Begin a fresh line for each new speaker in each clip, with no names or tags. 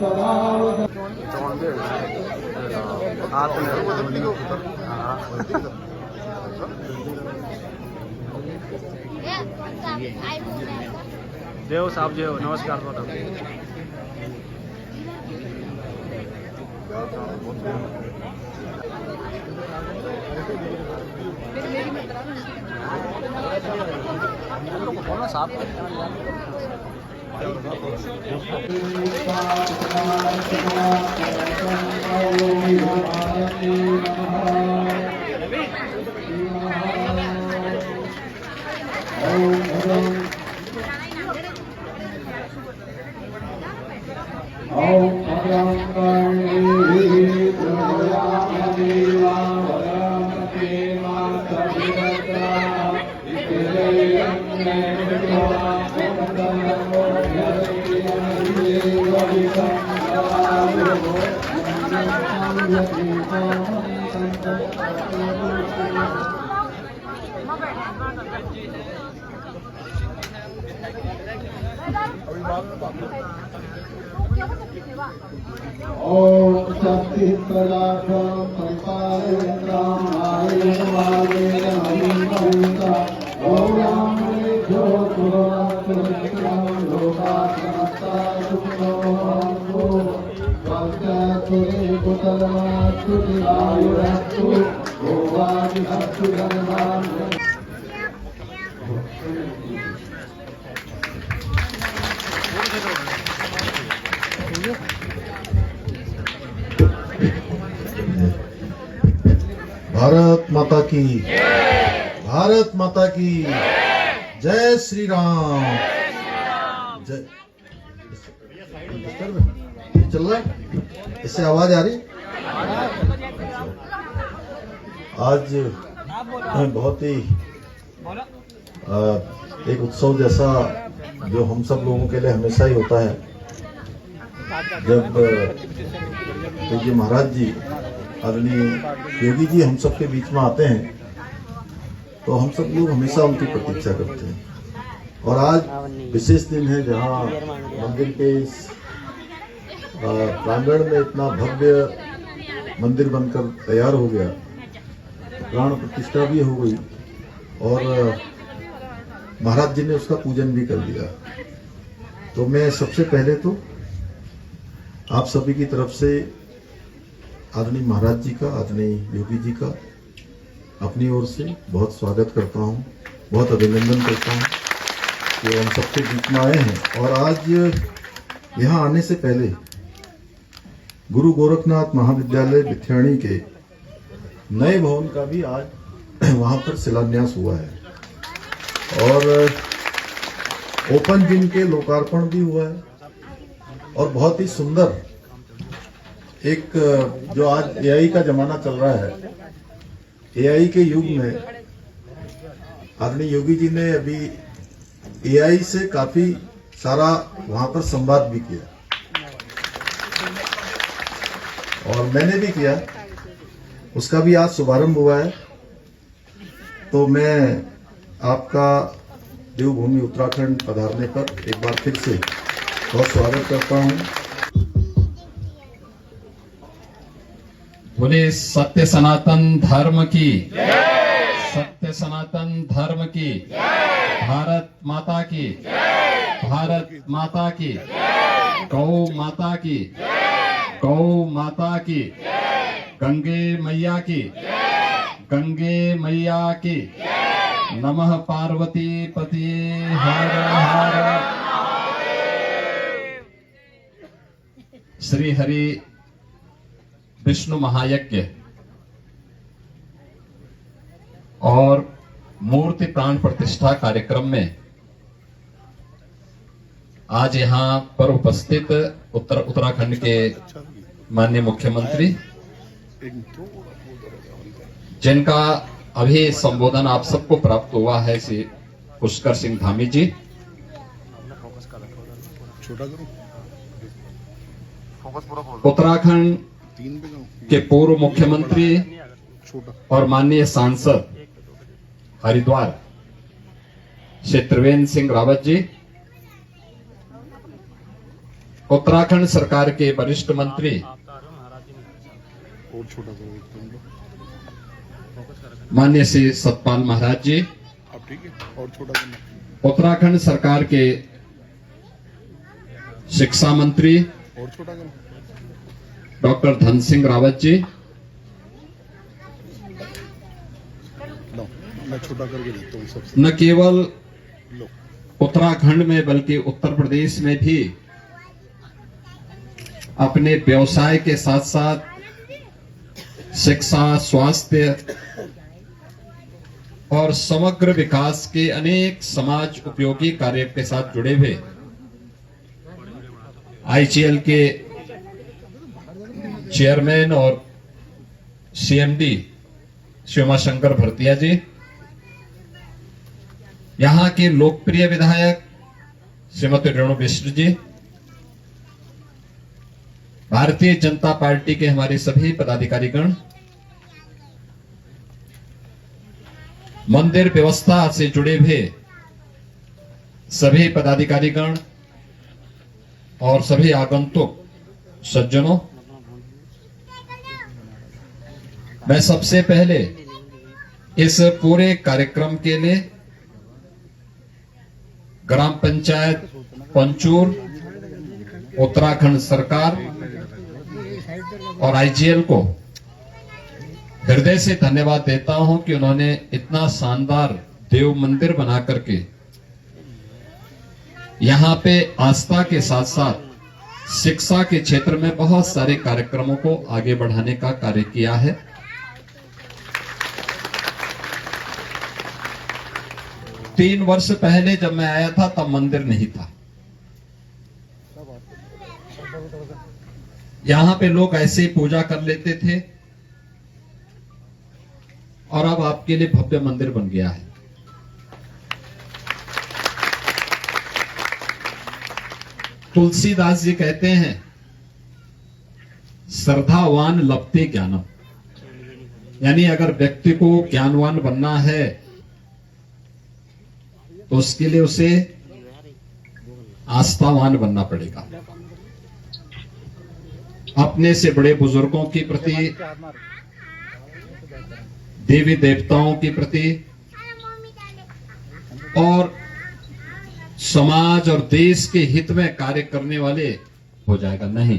देव साहब जी नमस्कार बोलो।
ओम शक्ति प्रदार्थम संपादयन्ताम आयुष्मादेन हरिमहंसा ओम जो पुरातनम लोकात्मता सुखो वक्तुरे कुतलमास्तुति आयुरस्तु ओवादिहस्तु धर्मान्
भारत माता की भारत माता की जय श्री राम। जय चल रहा है, इससे आवाज आ रही। आज बहुत ही एक उत्सव जैसा जो हम सब लोगों के लिए हमेशा ही होता है, जब ये महाराज जी आदरणीय योगी जी हम सब के बीच में आते हैं तो हम सब लोग हमेशा उनकी प्रतीक्षा करते हैं। और आज विशेष दिन है जहां मंदिर के इस प्रांगण में इतना भव्य मंदिर बनकर तैयार हो गया, प्राण प्रतिष्ठा भी हो गई और महाराज जी ने उसका पूजन भी कर दिया। तो मैं सबसे पहले तो आप सभी की तरफ से आदरणीय महाराज जी का, आदरणीय योगी जी का अपनी ओर से बहुत स्वागत करता हूं, बहुत अभिनंदन करता हूं कि हम सबके बीच में आए हैं। और आज यहां आने से पहले गुरु गोरखनाथ महाविद्यालय बिथ्याणी के नए भवन का भी आज वहां पर शिलान्यास हुआ है और ओपन जिम के लोकार्पण भी हुआ है। और बहुत ही सुंदर एक जो आज एआई का जमाना चल रहा है, एआई के युग में आदरणीय योगी जी ने अभी एआई से काफी सारा वहां पर संवाद भी किया और मैंने भी किया, उसका भी आज शुभारंभ हुआ है। तो मैं आपका देवभूमि उत्तराखंड पधारने पर एक बार फिर से बहुत स्वागत करता हूं।
बोले सत्य सनातन धर्म की, सत्य सनातन धर्म की, भारत माता की, भारत माता की, गौ माता की, गौ माता की, गंगे मैया की, गंगे मैया की, नमः पार्वती पति हर हर। श्री हरि विष्णु महायज्ञ और मूर्ति प्राण प्रतिष्ठा कार्यक्रम में आज यहां पर उपस्थित उत्तराखंड के माननीय मुख्यमंत्री, जिनका अभी संबोधन आप सबको प्राप्त हुआ है, श्री पुष्कर सिंह धामी जी, उत्तराखंड के पूर्व मुख्यमंत्री और माननीय सांसद हरिद्वार श्री त्रिवेंद्र सिंह रावत जी, उत्तराखंड सरकार के वरिष्ठ मंत्री
और छोटा
माननीय श्री सतपाल महाराज जी,
अब ठीक है, और छोटा करना,
उत्तराखंड सरकार के शिक्षा मंत्री
और छोटा करना,
डॉक्टर धन सिंह रावत जी,
लो मैं छोटा करके देता हूँ सबसे,
न केवल
लो
उत्तराखंड में बल्कि उत्तर प्रदेश में भी अपने व्यवसाय के साथ साथ शिक्षा, स्वास्थ्य और समग्र विकास के अनेक समाज उपयोगी कार्य के साथ जुड़े हुए आईजीएल के चेयरमैन और सीएमडी श्री उमाशंकर भरतिया जी, यहां के लोकप्रिय विधायक श्रीमती रेणु मिश्र जी, भारतीय जनता पार्टी के हमारे सभी पदाधिकारीगण, मंदिर व्यवस्था से जुड़े हुए सभी पदाधिकारीगण और सभी आगंतुक सज्जनों, मैं सबसे पहले इस पूरे कार्यक्रम के लिए ग्राम पंचायत पंचूर, उत्तराखंड सरकार और आईजीएल को हृदय से धन्यवाद देता हूं कि उन्होंने इतना शानदार देव मंदिर बना करके यहां पे आस्था के साथ साथ शिक्षा के क्षेत्र में बहुत सारे कार्यक्रमों को आगे बढ़ाने का कार्य किया है। तीन वर्ष पहले जब मैं आया था तब मंदिर नहीं था। यहां पे लोग ऐसे ही पूजा कर लेते थे और अब आपके लिए भव्य मंदिर बन गया है। तुलसीदास जी कहते हैं, श्रद्धावान लभते ज्ञानम, यानी अगर व्यक्ति को ज्ञानवान बनना है तो उसके लिए उसे आस्थावान बनना पड़ेगा। अपने से बड़े बुजुर्गों के प्रति, देवी देवताओं के प्रति और समाज और देश के हित में कार्य करने वाले हो जाएगा नहीं।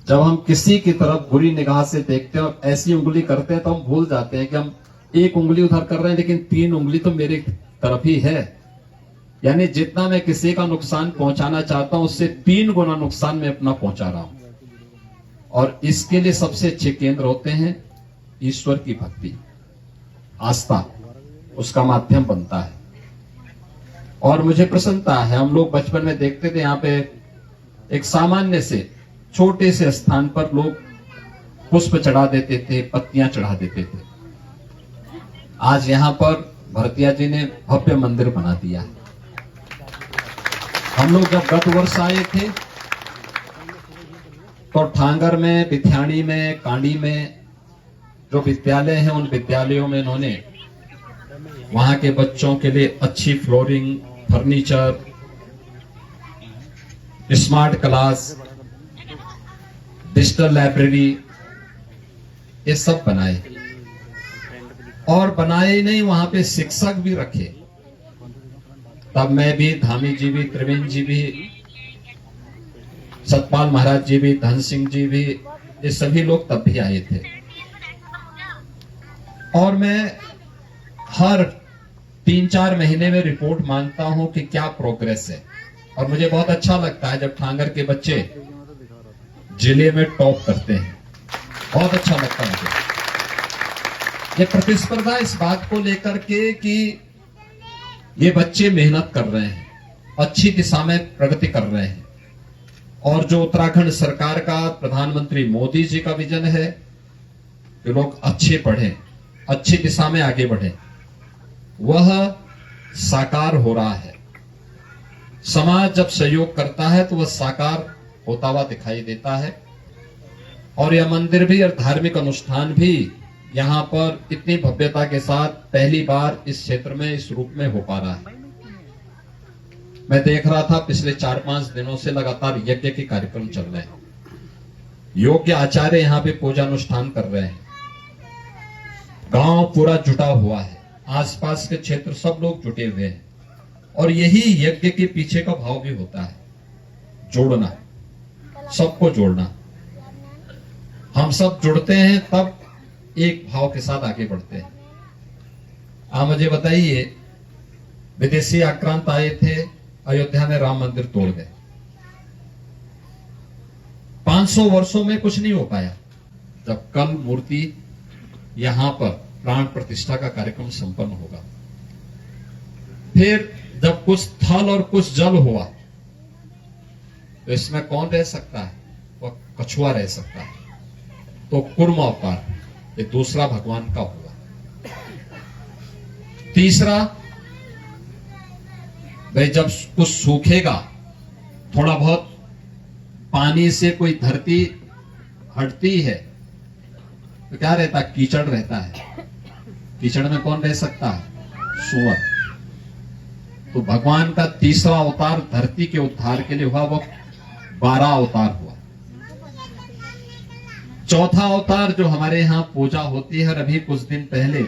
जब हम किसी की तरफ बुरी निगाह से देखते हैं और ऐसी उंगली करते हैं तो हम भूल जाते हैं कि हम एक उंगली उधर कर रहे हैं लेकिन तीन उंगली तो मेरी तरफ ही है। यानी जितना मैं किसी का नुकसान पहुंचाना चाहता हूं उससे 3 गुना नुकसान मैं अपना पहुंचा रहा हूं। और इसके लिए सबसे अच्छे केंद्र होते हैं ईश्वर की भक्ति, आस्था, उसका माध्यम बनता है। और मुझे प्रसन्नता है, हम लोग बचपन में देखते थे यहाँ पे एक सामान्य से छोटे से स्थान पर लोग पुष्प चढ़ा देते थे, पत्तियां चढ़ा देते थे। आज यहां पर भरतिया जी ने भव्य मंदिर बना दिया है। हम लोग जब गत वर्ष आए थे तो ठांगर में, बिथ्याणी में, कांडी में जो विद्यालय हैं उन विद्यालयों में इन्होंने वहां के बच्चों के लिए अच्छी flooring, furniture, smart class, digital library, ये सब बनाए। और बनाए ही नहीं, वहां पे शिक्षक भी रखे। तब मैं भी, धामी जी भी, त्रिवेंद्र जी भी, सतपाल महाराज जी भी, धन सिंह जी भी, ये सभी लोग तब भी आए थे। और मैं हर 3-4 महीने में रिपोर्ट मांगता हूं कि क्या प्रोग्रेस है। और मुझे बहुत अच्छा लगता है जब ठांगर के बच्चे जिले में टॉप करते हैं, बहुत अच्छा लगता है मुझे। ये प्रतिस्पर्धा इस बात को लेकर के कि ये बच्चे मेहनत कर रहे हैं, अच्छी दिशा में प्रगति कर रहे हैं। और जो उत्तराखंड सरकार का, प्रधानमंत्री मोदी जी का विजन है कि लोग अच्छे पढ़ें, अच्छी दिशा में आगे बढ़ें, वह साकार हो रहा है। समाज जब सहयोग करता है तो वह साकार होता हुआ दिखाई देता है। और यह मंदिर भी और धार्मिक अनुष्ठान भी यहां पर इतनी भव्यता के साथ पहली बार इस क्षेत्र में इस रूप में हो पा रहा है। मैं देख रहा था पिछले 4-5 दिनों से लगातार यज्ञ के कार्यक्रम चल रहे हैं। योग्य आचार्य यहाँ पे पूजानुष्ठान कर रहे हैं। गांव पूरा जुटा हुआ है, आसपास के क्षेत्र सब लोग जुटे हुए हैं, और यही यज्ञ के पीछे का भाव भी होता है, जोड़ना, सबको जोड़ना। हम सब जुड़ते हैं तब एक भाव के साथ आगे बढ़ते हैं। आप मुझे बताइए, विदेशी आक्रांत आए थे, अयोध्या में राम मंदिर तोड़ गए। 500 वर्षों में कुछ नहीं हो पाया। जब कल मूर्ति यहां पर प्राण प्रतिष्ठा का कार्यक्रम संपन्न होगा, फिर जब कुछ थल और कुछ जल हुआ, तो इसमें कौन रह सकता है? वह कछुआ रह सकता है। तो कुर्म अवतार ये दूसरा भगवान का हुआ। तीसरा, भाई जब कुछ सूखेगा, थोड़ा बहुत पानी से कोई धरती हटती है, तो क्या रहता है? कीचड़ रहता है। कीचड़ में कौन रह सकता है? सुअर। तो भगवान का तीसरा अवतार धरती के उद्धार के लिए हुआ, वो 12 अवतार हुआ। चौथा अवतार जो हमारे यहाँ पूजा होती है, और अभी कुछ दिन पहले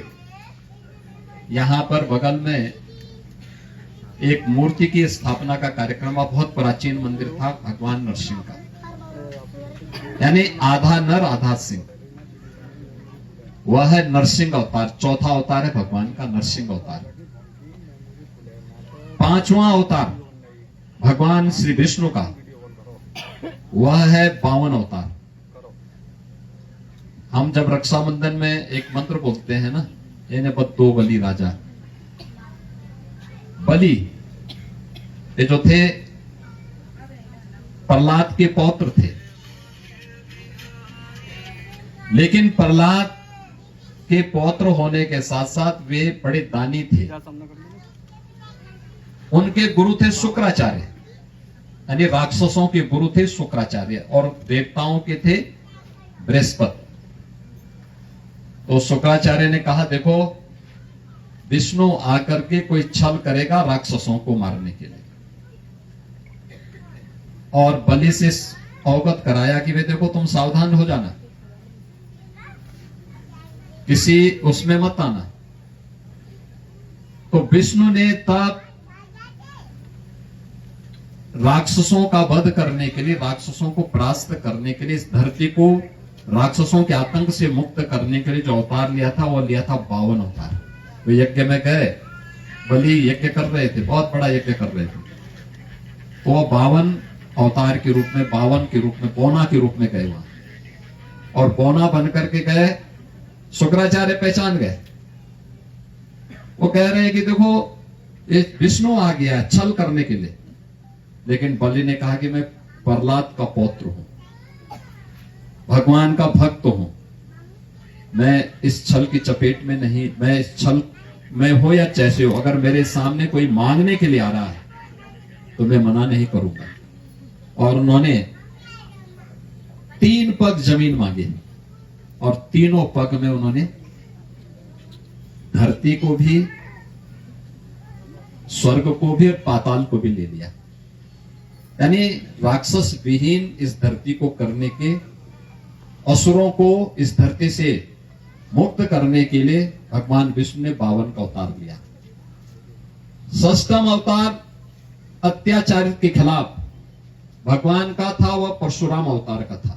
यहां पर बगल में एक मूर्ति की स्थापना का कार्यक्रम हुआ। बहुत प्राचीन मंदिर था भगवान नरसिंह का, यानी आधा नर आधा सिंह। वह है नरसिंह अवतार। चौथा अवतार है भगवान का नरसिंह अवतार। पांचवा अवतार भगवान श्री विष्णु का, वह है 52 अवतार। हम जब रक्षाबंधन में एक मंत्र बोलते हैं ना, इन्हें बद्दो बलि राजा। बलि ये जो थे प्रहलाद के पौत्र थे, लेकिन प्रहलाद के पौत्र होने के साथ साथ वे बड़े दानी थे। उनके गुरु थे शुक्राचार्य, यानी राक्षसों के गुरु थे शुक्राचार्य, और देवताओं के थे बृहस्पति। तो शुक्राचार्य ने कहा, देखो विष्णु आकर के कोई छल करेगा राक्षसों को मारने के लिए, और बलि से अवगत कराया कि वे देखो तुम सावधान हो जाना, किसी उसमें मत आना। तो विष्णु ने तब राक्षसों का वध करने के लिए, राक्षसों को परास्त करने के लिए, इस धरती को राक्षसों के आतंक से मुक्त करने के लिए जो अवतार लिया था, वो लिया था 52 अवतार। वे यज्ञ में गए, बलि यज्ञ कर रहे थे, बहुत बड़ा यज्ञ कर रहे थे, तो वो 52 अवतार के रूप में, 52 के रूप में, पौना के रूप में गए वहां, और पौना बन करके गए। शुक्राचार्य पहचान गए। वो कह रहे हैं कि देखो ये विष्णु आ गया छल करने के लिए, लेकिन बलि ने कहा कि मैं प्रहलाद का पौत्र हूं, भगवान का भक्त हूं, मैं इस छल की चपेट में नहीं, मैं इस छल में हो या जैसे हो, अगर मेरे सामने कोई मांगने के लिए आ रहा है तो मैं मना नहीं करूंगा। और उन्होंने 3 पग जमीन मांगी, और तीनों पग में उन्होंने धरती को भी, स्वर्ग को भी और पाताल को भी ले लिया। यानी राक्षस विहीन इस धरती को करने के, असुरों को इस धरती से मुक्त करने के लिए भगवान विष्णु ने 52 का अवतार लिया। 6वां अवतार अत्याचार के खिलाफ भगवान का था, वह परशुराम अवतार का था।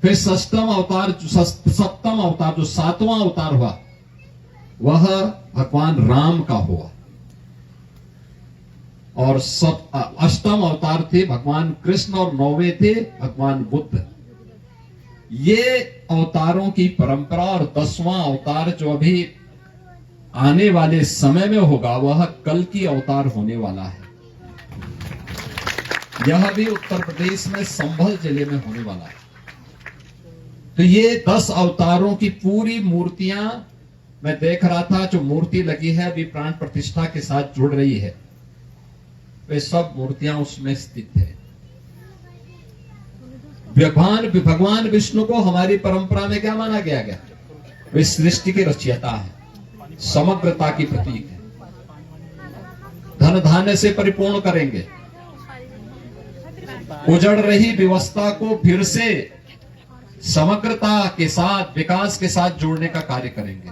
फिर 7वां अवतार जो 7वां अवतार हुआ, वह भगवान राम का हुआ। और 8वां अवतार थे भगवान कृष्ण, और 9वें थे भगवान बुद्ध। ये अवतारों की परंपरा, और 10वां अवतार जो अभी आने वाले समय में होगा, वह कल की अवतार होने वाला है। यह भी उत्तर प्रदेश में संभल जिले में होने वाला है। तो ये 10 अवतारों की पूरी मूर्तियां मैं देख रहा था, जो मूर्ति लगी है अभी प्राण प्रतिष्ठा के साथ जुड़ रही है, वे सब मूर्तियां उसमें स्थित है। भगवान विष्णु को हमारी परंपरा में क्या माना गया? वे सृष्टि के रचयिता है, समग्रता की प्रतीक है। धन धान्य से परिपूर्ण करेंगे। उजड़ रही व्यवस्था को फिर से समग्रता के साथ, विकास के साथ जोड़ने का कार्य करेंगे।